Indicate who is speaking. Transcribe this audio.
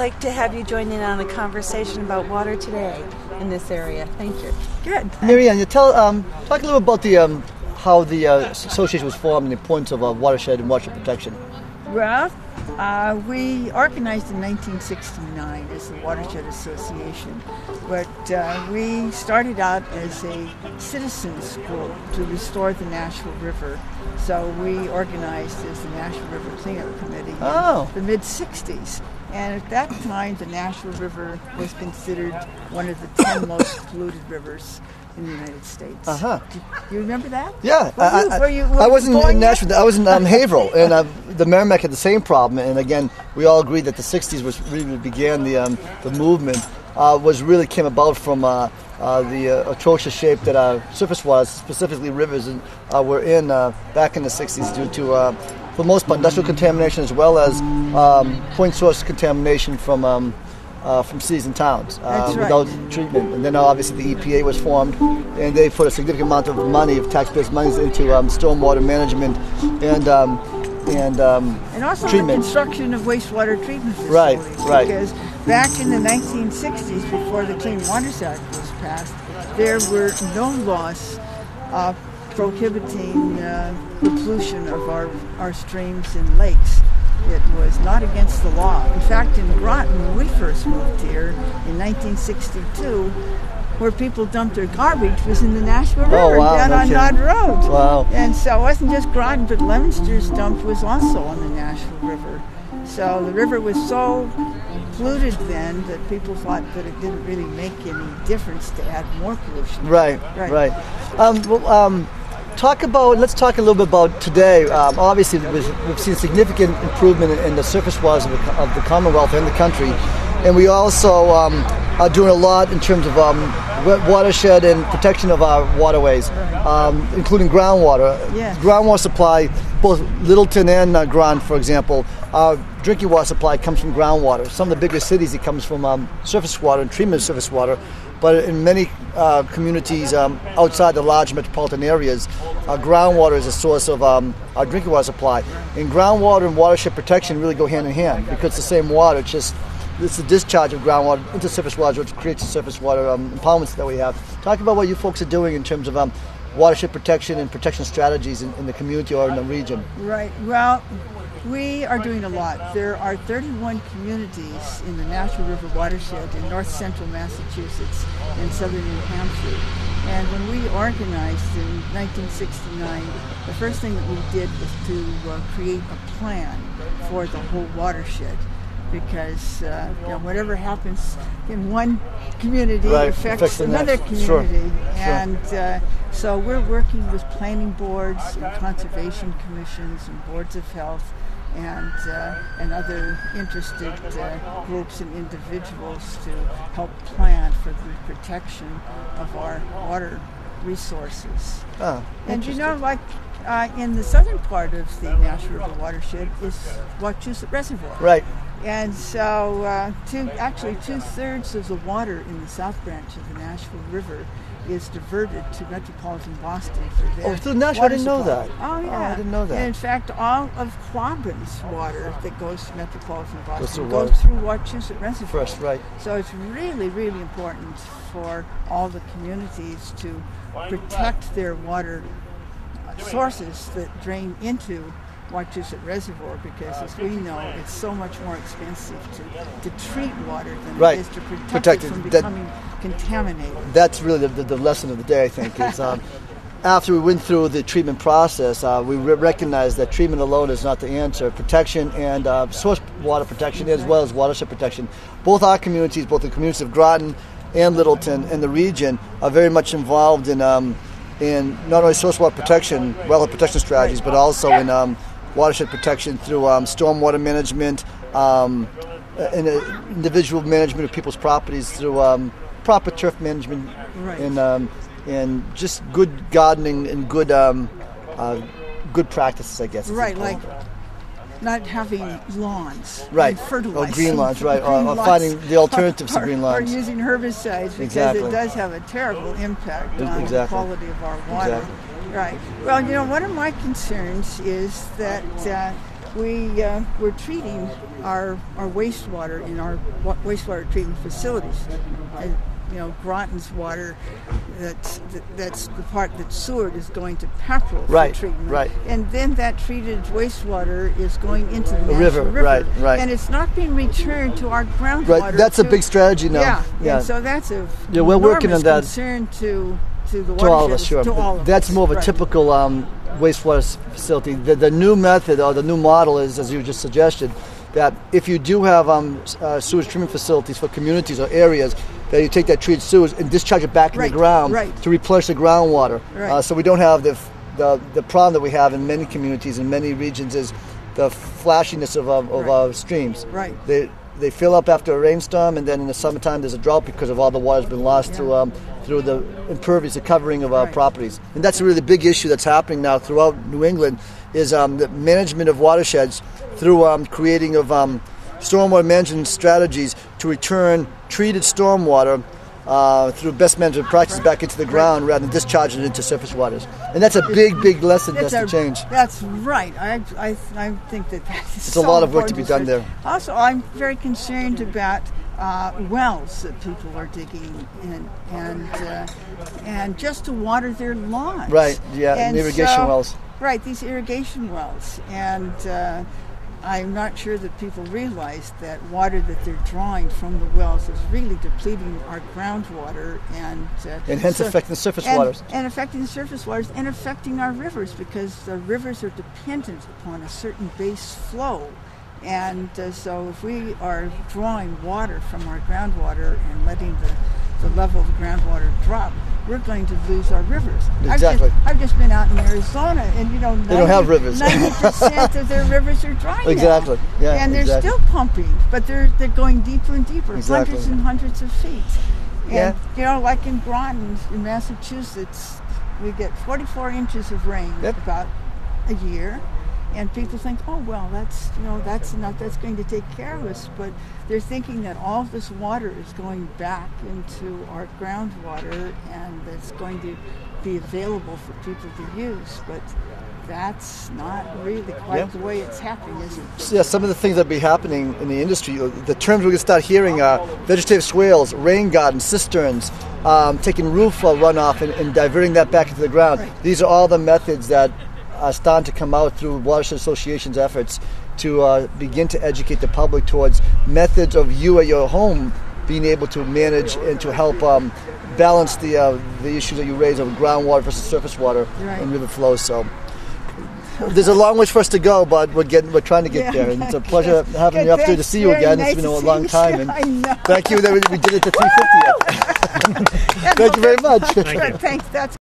Speaker 1: like to have you join in on a conversation about water today in this area. Thank you.
Speaker 2: Good. Marion, you talk a little about the how the association was formed and the importance of watershed and watershed protection.
Speaker 3: Well, we organized in 1969 as the Watershed Association, but we started out as a citizens group to restore the Nashua River. So we organized as the Nashua River Cleanup Committee in the mid-60s. And at that time, the Nashua River was considered one of the 10 most polluted rivers in the United States. Do you remember that?
Speaker 2: Yeah.
Speaker 3: I
Speaker 2: wasn't in Nashua. I was in Haverhill, and the Merrimack had the same problem. And again, we all agreed that the 60s was really began the movement. Really came about from the atrocious shape that our surface waters, specifically rivers, were in back in the 60s due to, for the most part, industrial contamination as well as point source contamination from cities and towns without treatment. And then obviously the EPA was formed, and they put a significant amount of money, of taxpayers' money, into stormwater management and
Speaker 3: also
Speaker 2: treatment.
Speaker 3: The construction of wastewater treatment facilities.
Speaker 2: Right.
Speaker 3: Because back in the 1960s, before the Clean Waters Act was passed, there were no laws prohibiting the pollution of our streams and lakes. It was not against the law. In fact, in Groton, when we first moved here in 1962, where people dumped their garbage was in the Nashua River down on Nod Road.
Speaker 2: Wow.
Speaker 3: And so it wasn't just Groton, but Leominster's dump was also on the Nashua River. So the river was so polluted then that people thought that it didn't really make any difference to add more pollution.
Speaker 2: Right. Let's talk a little bit about today. Obviously, we've seen significant improvement in the surface waters of the Commonwealth and the country, and we also are doing a lot in terms of watershed and protection of our waterways, including groundwater.
Speaker 3: Yes.
Speaker 2: Groundwater supply, both Littleton and Groton, for example, our drinking water supply comes from groundwater. Some of the bigger cities, it comes from surface water and treatment of surface water. But in many communities outside the large metropolitan areas, groundwater is a source of our drinking water supply. And groundwater and watershed protection really go hand in hand because it's the same water. It's the discharge of groundwater into surface waters, which creates the surface water impoundments that we have. Talk about what you folks are doing in terms of watershed protection and protection strategies in the community or in the region.
Speaker 3: Right. Well, we are doing a lot. There are 31 communities in the Nashua River watershed in north central Massachusetts and southern New Hampshire. And when we organized in 1969, the first thing that we did was to create a plan for the whole watershed. Because whatever happens in one community affects another community.
Speaker 2: Sure.
Speaker 3: And so we're working with planning boards and conservation commissions and boards of health and other interested groups and individuals to help plan for the protection of our water resources. And in the southern part of the Nashua River watershed is Wachusett Reservoir.
Speaker 2: Right.
Speaker 3: And so two-thirds of the water in the south branch of the Nashua River is diverted to metropolitan Boston for their
Speaker 2: through Nashua, I didn't know that.
Speaker 3: Oh, yeah.
Speaker 2: I didn't know that.
Speaker 3: And in fact, all of Quabbin's water that goes to metropolitan Boston
Speaker 2: goes
Speaker 3: goes through Wachusett Reservoir.
Speaker 2: First, right.
Speaker 3: So it's really, really important for all the communities to protect their water sources that drain into Wachusett Reservoir, because as we know, it's so much more expensive to treat water than it is to protect it from becoming contaminated.
Speaker 2: That's really the lesson of the day, I think, is after we went through the treatment process, we recognized that treatment alone is not the answer. Protection and source water protection as well as watershed protection. Both our communities, both the communities of Groton and Littleton and the region, are very much involved in not only source water protection, wellhead protection strategies, but also in watershed protection through stormwater management, and individual management of people's properties through proper turf management, and just good gardening and good practices, I guess.
Speaker 3: Right, like not having lawns,
Speaker 2: right?
Speaker 3: Fertilizing,
Speaker 2: or green lawns, right? Or finding the alternatives to green lawns,
Speaker 3: or using herbicides, because it does have a terrible impact on the quality of our water. Right. Well, one of my concerns is that we're treating our wastewater in our wastewater treatment facilities. Groton's water, that's the part that's sewered is going to Pepperell for treatment.
Speaker 2: Right.
Speaker 3: And then that treated wastewater is going into the Nashua
Speaker 2: river. Right.
Speaker 3: And it's not being returned to our groundwater.
Speaker 2: Right. That's a big strategy now.
Speaker 3: Yeah. And so that's a
Speaker 2: we're working on that.
Speaker 3: Concern to the watershed.
Speaker 2: To all of us, sure.
Speaker 3: To all of
Speaker 2: that's
Speaker 3: us.
Speaker 2: more of a typical wastewater facility. The new method or the new model is, as you just suggested, that if you do have sewage treatment facilities for communities or areas, that you take that treated sewage and discharge it back in the ground to replenish the groundwater.
Speaker 3: Right.
Speaker 2: So we don't have the problem that we have in many communities in many regions is the flashiness of our streams.
Speaker 3: Right.
Speaker 2: They fill up after a rainstorm, and then in the summertime there's a drought because of all the water's been lost through the impervious, the covering of our properties. And that's a really big issue that's happening now throughout New England is the management of watersheds through creating of stormwater management strategies to return treated stormwater through best management practices back into the ground rather than discharging it into surface waters. And that's a big lesson that's to change.
Speaker 3: That's right. I think that is
Speaker 2: It's a lot of work to be done there.
Speaker 3: Also, I'm very concerned about wells that people are digging in and just to water their lawns.
Speaker 2: Right, and irrigation wells.
Speaker 3: Right, these irrigation wells. And I'm not sure that people realize that water that they're drawing from the wells is really depleting our groundwater and
Speaker 2: hence affecting surface waters.
Speaker 3: And affecting the surface waters and affecting our rivers because the rivers are dependent upon a certain base flow. And so if we are drawing water from our groundwater and letting the level of the groundwater drop, we're going to lose our rivers.
Speaker 2: Exactly.
Speaker 3: I've just been out in Arizona, and
Speaker 2: they don't have rivers.
Speaker 3: 90% of their rivers are dry
Speaker 2: Exactly.
Speaker 3: now.
Speaker 2: Yeah.
Speaker 3: And they're still pumping, but they're going deeper and deeper, hundreds and hundreds of feet. And like in Groton, in Massachusetts, we get 44 inches of rain about a year. And people think, oh well, that's going to take care of us. But they're thinking that all of this water is going back into our groundwater, and that's going to be available for people to use. But that's not really quite the way it's happening, is it?
Speaker 2: So, yeah, some of the things that be happening in the industry, the terms we're going to start hearing are vegetative swales, rain gardens, cisterns, taking roof runoff and diverting that back into the ground.
Speaker 3: Right.
Speaker 2: These are all the methods that are starting to come out through Watershed Association's efforts to begin to educate the public towards methods of you at your home being able to manage and to help balance the issues that you raise of groundwater versus surface water and river flows. So there's a long way for us to go, but we're trying to get there. And it's a pleasure having you up here to see you again. It's been a long time, and thank you that we did it to 350. Thank you very much.
Speaker 3: Thanks. That's